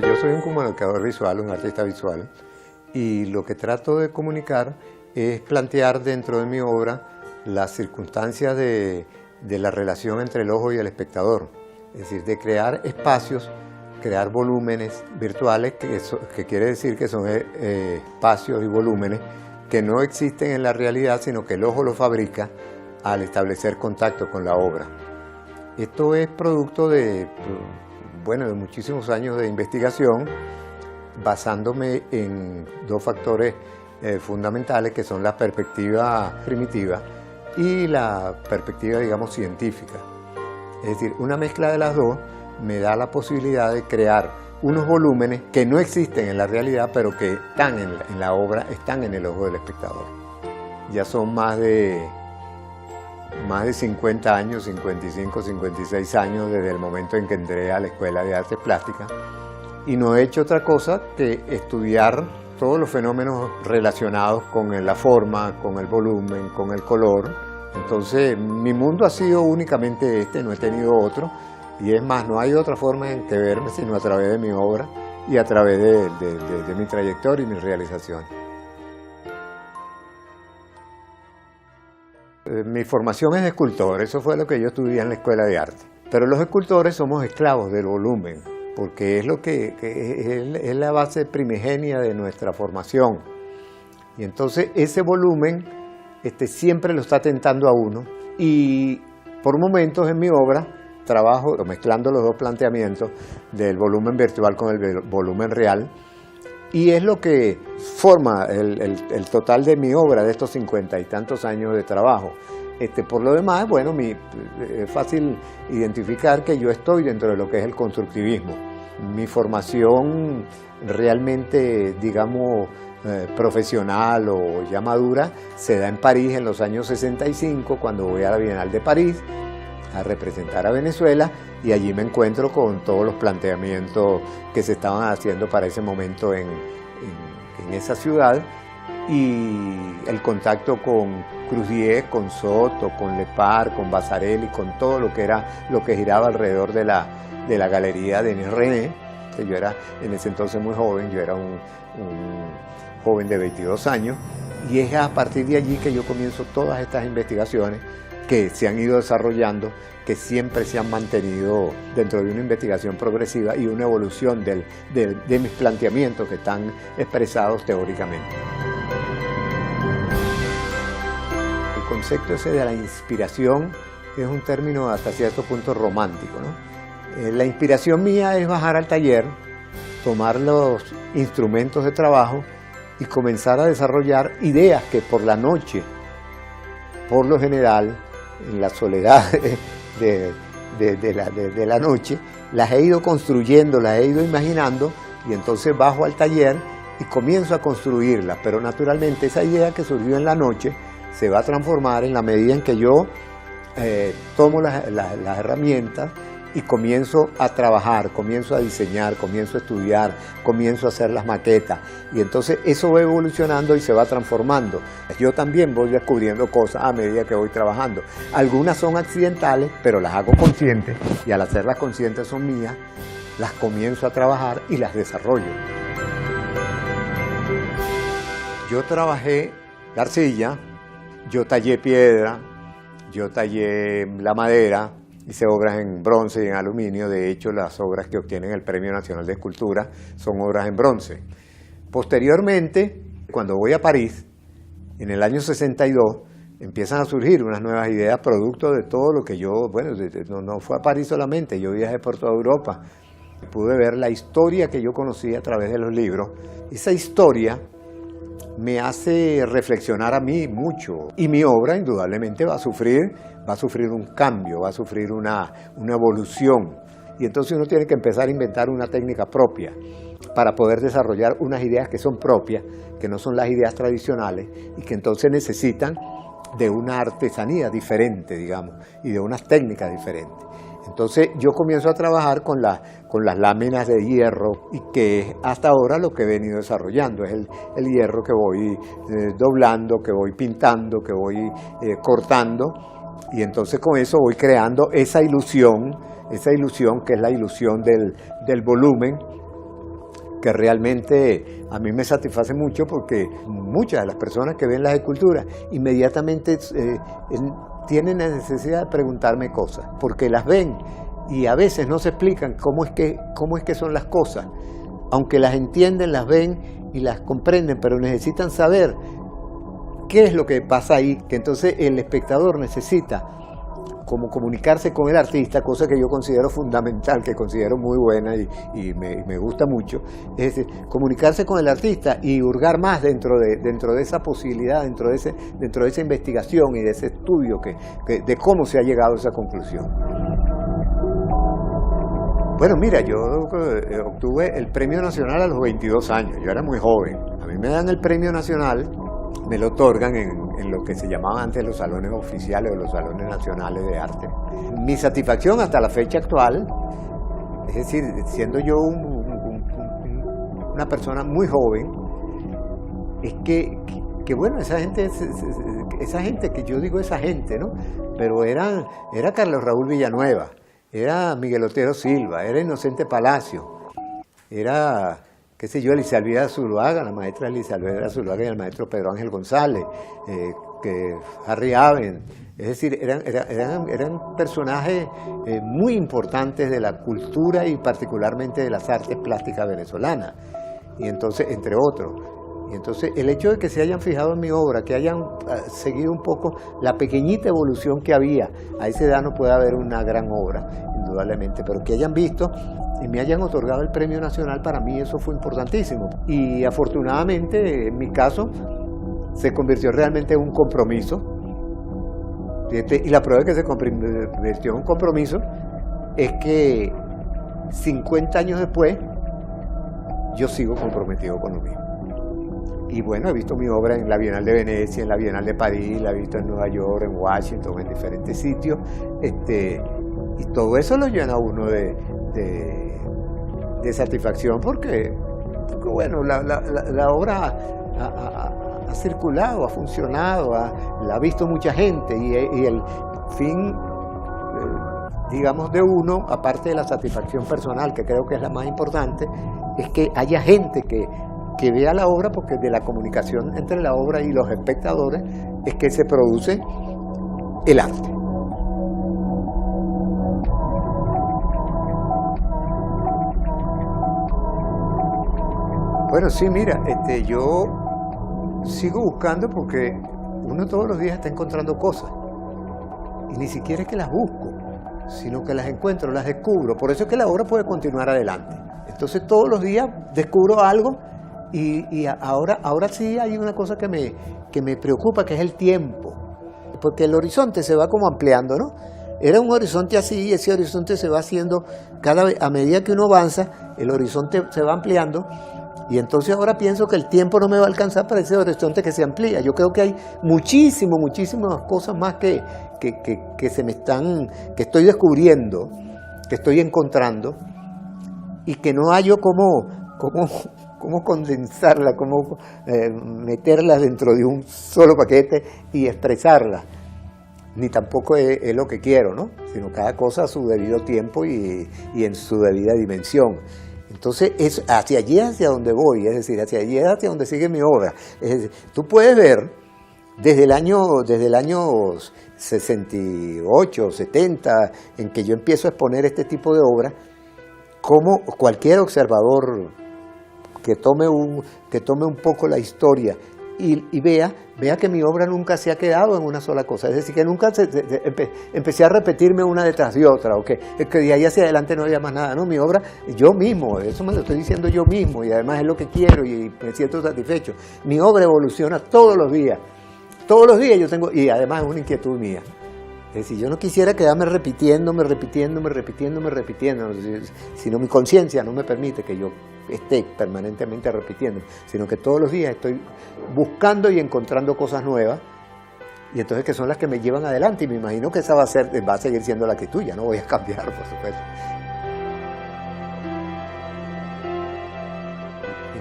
Yo soy un comunicador visual, un artista visual, y lo que trato de comunicar es plantear dentro de mi obra las circunstancias de la relación entre el ojo y el espectador. Es decir, de crear espacios, crear volúmenes virtuales, que quiere decir que son espacios y volúmenes que no existen en la realidad, sino que el ojo los fabrica al establecer contacto con la obra. Esto es producto de muchísimos años de investigación, basándome en dos factores fundamentales, que son la perspectiva primitiva y la perspectiva, digamos, científica. Es decir, una mezcla de las dos me da la posibilidad de crear unos volúmenes que no existen en la realidad, pero que están en la obra, están en el ojo del espectador. Ya son más de 50 años, 55, 56 años desde el momento en que entré a la Escuela de Artes Plásticas, y no he hecho otra cosa que estudiar todos los fenómenos relacionados con la forma, con el volumen, con el color. Entonces mi mundo ha sido únicamente este, no he tenido otro, y es más, no hay otra forma en que verme sino a través de mi obra y a través de mi trayectoria y mi realización. Mi formación es de escultor, eso fue lo que yo estudié en la Escuela de Arte. Pero los escultores somos esclavos del volumen, porque es lo que es la base primigenia de nuestra formación. Y entonces ese volumen siempre lo está tentando a uno, y por momentos en mi obra trabajo mezclando los dos planteamientos del volumen virtual con el volumen real, y es lo que forma el total de mi obra de estos 50 y tantos años de trabajo. Por lo demás, bueno, es fácil identificar que yo estoy dentro de lo que es el constructivismo. Mi formación realmente, digamos, profesional o ya madura, se da en París en los años 65, cuando voy a la Bienal de París a representar a Venezuela, y allí me encuentro con todos los planteamientos que se estaban haciendo para ese momento en esa ciudad, y el contacto con Cruzier, con Soto, con Lepar, con Vasarely, con todo lo que giraba alrededor de la galería de Denis René, que yo era en ese entonces muy joven, yo era un joven de 22 años, y es a partir de allí que yo comienzo todas estas investigaciones que se han ido desarrollando, que siempre se han mantenido dentro de una investigación progresiva y una evolución de mis planteamientos que están expresados teóricamente. El concepto ese de la inspiración es un término hasta cierto punto romántico, ¿no? La inspiración mía es bajar al taller, tomar los instrumentos de trabajo y comenzar a desarrollar ideas que por la noche, por lo general, en la soledad de la noche, las he ido construyendo, las he ido imaginando, y entonces bajo al taller y comienzo a construirlas. Pero naturalmente esa idea que surgió en la noche se va a transformar en la medida en que yo tomo las herramientas y comienzo a trabajar, comienzo a diseñar, comienzo a estudiar, comienzo a hacer las maquetas, y entonces eso va evolucionando y se va transformando. Yo también voy descubriendo cosas a medida que voy trabajando. Algunas son accidentales, pero las hago conscientes, y al hacerlas conscientes son mías, las comienzo a trabajar y las desarrollo. Yo trabajé la arcilla, yo tallé piedra, yo tallé la madera, hice obras en bronce y en aluminio. De hecho, las obras que obtienen el Premio Nacional de Escultura son obras en bronce. Posteriormente, cuando voy a París, en el año 62, empiezan a surgir unas nuevas ideas producto de todo lo que yo, no fue a París solamente, yo viajé por toda Europa. Pude ver la historia que yo conocí a través de los libros. Esa historia me hace reflexionar a mí mucho, y mi obra indudablemente va a sufrir un cambio, va a sufrir una evolución, y entonces uno tiene que empezar a inventar una técnica propia para poder desarrollar unas ideas que son propias, que no son las ideas tradicionales, y que entonces necesitan de una artesanía diferente, digamos, y de unas técnicas diferentes. Entonces yo comienzo a trabajar con las láminas de hierro, y que es hasta ahora lo que he venido desarrollando, es el hierro que voy doblando, que voy pintando, que voy cortando, y entonces con eso voy creando esa ilusión que es la ilusión del volumen, porque realmente a mí me satisface mucho, porque muchas de las personas que ven las esculturas inmediatamente tienen la necesidad de preguntarme cosas, porque las ven y a veces no se explican cómo es que son las cosas, aunque las entienden, las ven y las comprenden, pero necesitan saber qué es lo que pasa ahí, que entonces el espectador necesita como comunicarse con el artista, cosa que yo considero fundamental, que considero muy buena y me gusta mucho, es decir, comunicarse con el artista y hurgar más dentro de esa posibilidad, dentro de esa investigación y de ese estudio de cómo se ha llegado a esa conclusión. Bueno, mira, yo obtuve el Premio Nacional a los 22 años, yo era muy joven. A mí me dan el Premio Nacional, me lo otorgan en lo que se llamaban antes los salones oficiales o los salones nacionales de arte. Mi satisfacción hasta la fecha actual, es decir, siendo yo una persona muy joven, es que bueno, esa gente que yo digo esa gente, ¿no? Pero era Carlos Raúl Villanueva, era Miguel Otero Silva, era Inocente Palacio, era, qué sé yo, Elizalvida Zuluaga, la maestra Elizalvida Zuluaga y el maestro Pedro Ángel González, Harry Aben. Es decir, eran personajes muy importantes de la cultura y particularmente de las artes plásticas venezolanas, y entonces, entre otros. Y entonces el hecho de que se hayan fijado en mi obra, que hayan seguido un poco la pequeñita evolución que había, a esa edad no puede haber una gran obra, indudablemente, pero que hayan visto y me hayan otorgado el Premio Nacional, para mí eso fue importantísimo. Y afortunadamente, en mi caso, se convirtió realmente en un compromiso. Y la prueba de que se convirtió en un compromiso es que 50 años después, yo sigo comprometido con lo mismo. Y bueno, he visto mi obra en la Bienal de Venecia, en la Bienal de París, la he visto en Nueva York, en Washington, en diferentes sitios. Y todo eso lo llena a uno de satisfacción, porque bueno, la obra ha circulado, ha funcionado, la ha visto mucha gente, y el fin, digamos, de uno, aparte de la satisfacción personal, que creo que es la más importante, es que haya gente que vea la obra, porque de la comunicación entre la obra y los espectadores es que se produce el arte. Bueno, sí, mira, yo sigo buscando, porque uno todos los días está encontrando cosas, y ni siquiera es que las busco, sino que las encuentro, las descubro. Por eso es que la obra puede continuar adelante. Entonces todos los días descubro algo, y ahora sí hay una cosa que me preocupa, que es el tiempo, porque el horizonte se va como ampliando, ¿no? Era un horizonte así, y ese horizonte se va haciendo cada vez, a medida que uno avanza, el horizonte se va ampliando. Y entonces ahora pienso que el tiempo no me va a alcanzar para ese horizonte que se amplía. Yo creo que hay muchísimas cosas más que estoy descubriendo, que estoy encontrando, y que no hallo cómo condensarla, cómo meterla dentro de un solo paquete y expresarla. Ni tampoco es lo que quiero, ¿no? Sino cada cosa a su debido tiempo y en su debida dimensión. Entonces, es hacia allí hacia donde voy, es decir, hacia allí hacia donde sigue mi obra. Es decir, tú puedes ver desde el año 68, 70, en que yo empiezo a exponer este tipo de obra, como cualquier observador que tome un poco la historia y vea que mi obra nunca se ha quedado en una sola cosa, es decir, que nunca empecé a repetirme una detrás de otra, o que de ahí hacia adelante no había más nada. No, mi obra, yo mismo, eso me lo estoy diciendo yo mismo, y además es lo que quiero y me siento satisfecho. Mi obra evoluciona todos los días yo tengo, y además es una inquietud mía. Es decir, yo no quisiera quedarme repitiéndome, sino mi conciencia no me permite que yo esté permanentemente repitiendo, sino que todos los días estoy buscando y encontrando cosas nuevas, y entonces que son las que me llevan adelante, y me imagino que esa va a seguir siendo la actitud, ya no voy a cambiar, por supuesto.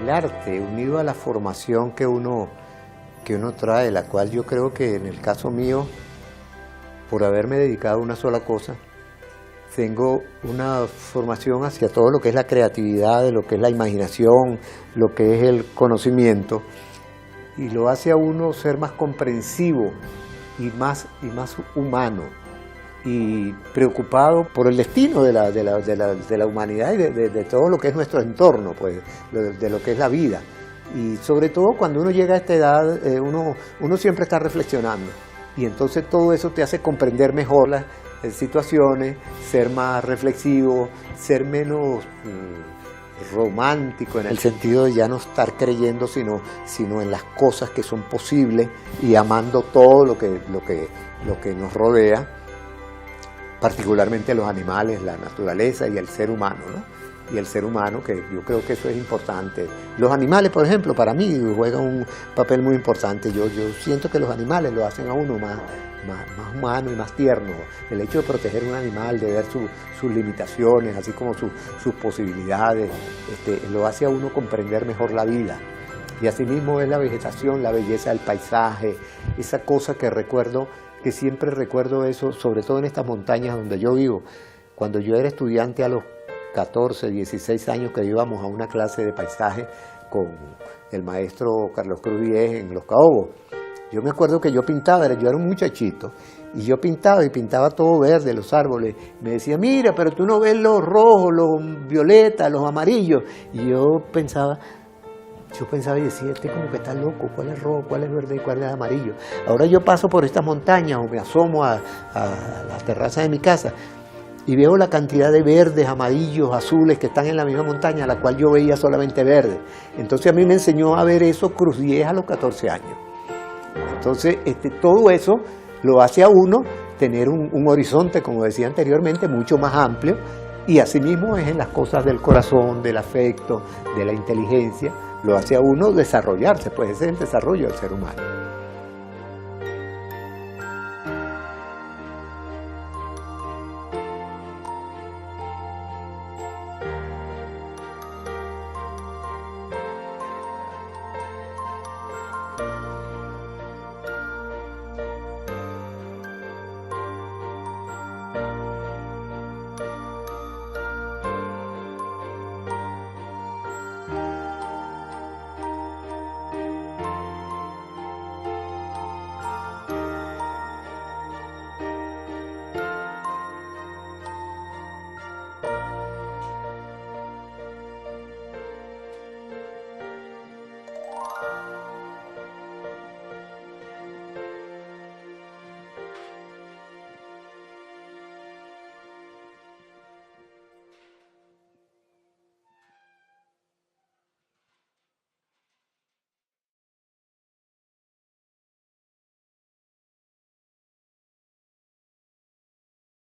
El arte, unido a la formación que uno trae, la cual yo creo que en el caso mío, por haberme dedicado a una sola cosa, tengo una formación hacia todo lo que es la creatividad, lo que es la imaginación, lo que es el conocimiento, y lo hace a uno ser más comprensivo y más humano, y preocupado por el destino de la humanidad y de todo lo que es nuestro entorno, pues, de lo que es la vida. Y sobre todo cuando uno llega a esta edad, uno siempre está reflexionando, y entonces todo eso te hace comprender mejor las situaciones, ser más reflexivo, ser menos romántico, en el sentido de ya no estar creyendo sino en las cosas que son posibles, y amando todo lo que nos rodea, particularmente los animales, la naturaleza y el ser humano, ¿no? Y el ser humano, que yo creo que eso es importante. Los animales, por ejemplo, para mí juegan un papel muy importante. Yo siento que los animales lo hacen a uno más humano y más tierno. El hecho de proteger un animal, de ver sus limitaciones, así como sus posibilidades, lo hace a uno comprender mejor la vida. Y asimismo es la vegetación, la belleza del paisaje, esa cosa que siempre recuerdo eso, sobre todo en estas montañas donde yo vivo. Cuando yo era estudiante a los 14, 16 años, que íbamos a una clase de paisaje con el maestro Carlos Cruz Diez en Los Caobos. Yo me acuerdo que yo era un muchachito, y yo pintaba todo verde, los árboles. Me decía, mira, pero tú no ves los rojos, los violetas, los amarillos. Y yo pensaba y decía, como que está loco, ¿cuál es rojo, cuál es verde y cuál es amarillo? Ahora yo paso por estas montañas o me asomo a la terraza de mi casa y veo la cantidad de verdes, amarillos, azules que están en la misma montaña, la cual yo veía solamente verde. Entonces a mí me enseñó a ver eso Cruz Diez a los 14 años. Entonces todo eso lo hace a uno tener un horizonte, como decía anteriormente, mucho más amplio, y asimismo es en las cosas del corazón, del afecto, de la inteligencia, lo hace a uno desarrollarse, pues ese es el desarrollo del ser humano.